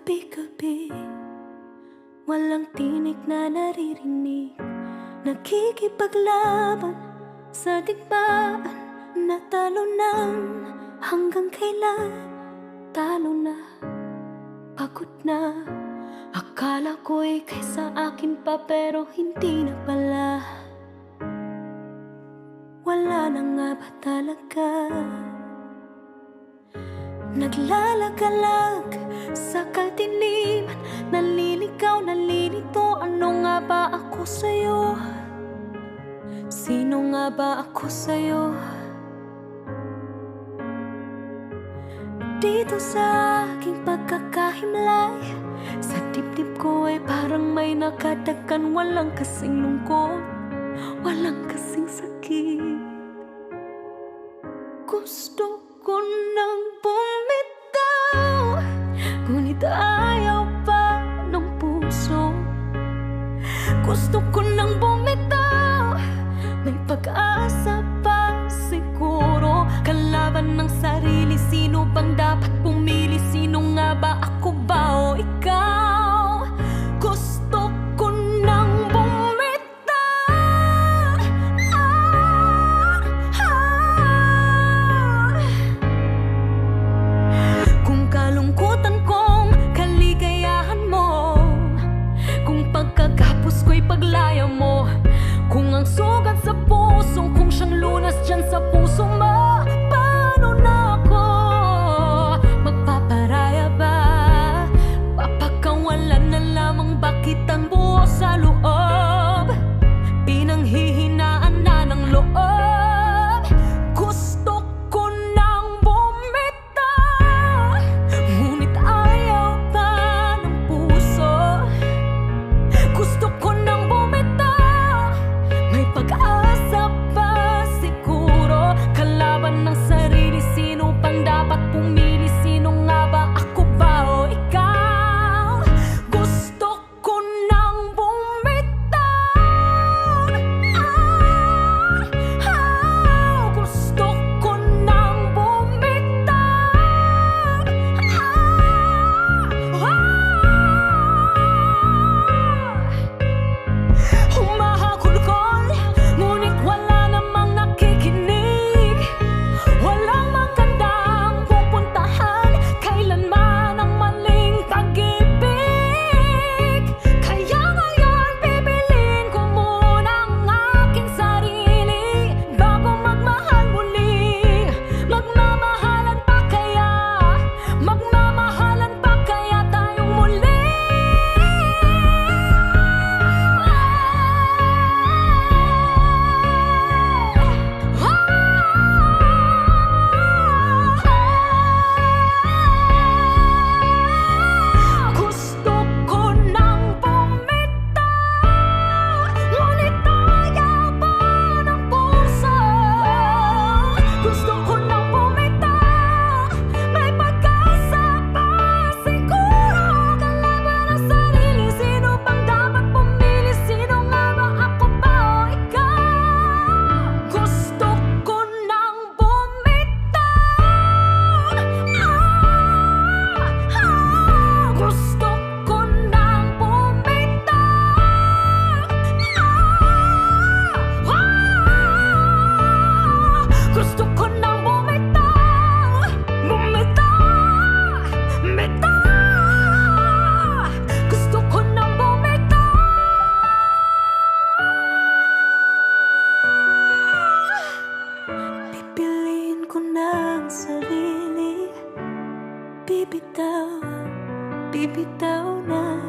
Gabi-gabi, walang tinig na naririnig. Nakikipaglaban sa digmaan, natalo ng hanggang kailan. Talo na, pagod na. Akala ko'y kaysa akin pa, pero hindi na pala. Wala na nga ba talaga? Naglalagalag sa kadiliman, naliligaw, nalilito. Ano nga ba ako sa'yo? Sino nga ba ako sa'yo? Dito sa aking pagkakahimlay, sa dibdib ko ay parang may nakadakan. Walang kasing lungkot, walang kasing sakit. Gusto ko nang bumitaw, ngunit ayaw pa ng puso. Gusto ko nang bumitaw, may pag-asa pa siguro. Kalaban ng sarili, sino bang dapat pumili? Sino nga ba, ako ba o ikaw? Gusto ko nang bumitaw. Kung kalungkutan kong kaligayahan mo, kung pagkagapos ko'y paglaya mo, kung ang sugat sa puso, kung siyang lunas dyan sa puso mo, paano na ako magpaparaya ba? Papakawalan na lamang ba kitang buo sa loob? Pinanghihinaan na ng loob. Gusto ko nang bumitaw, ngunit ayaw pa ng puso. Gusto ko nang bumitaw, may pag-asa pa siguro. Kalaban ng sarili, sino pang dapat pumili? Sino nga ba, ako ba o ikaw? Gusto ko nang bumitaw. Gusto ko nang bumitaw. Humahagulgol, ngunit wala namang nakikinig. Walang magandang pupuntahan, kailanman ang maling pag-ibig. Kaya ngayon bibilin ko muna ang aking sarili bago magmahal muli. Magmamahalan pa kaya? Magmamahalan pa kaya tayong muli? Gusto ko nang bumitaw, ngunit ayaw pa ng puso. Gusto ko nang bumitaw, may pag-asa pa siguro. Kalaban ng sarili, sino bang dapat pumili? Sino nga ba, ako ba o ikaw? Gusto ko nang bumitaw. Gusto ko nang bumitaw. Gusto ko nang bumitaw. Bumitaw, bitaw. Gusto ko nang bumitaw. Pipiliin ko ng sarili, bibitaw, bibitaw na.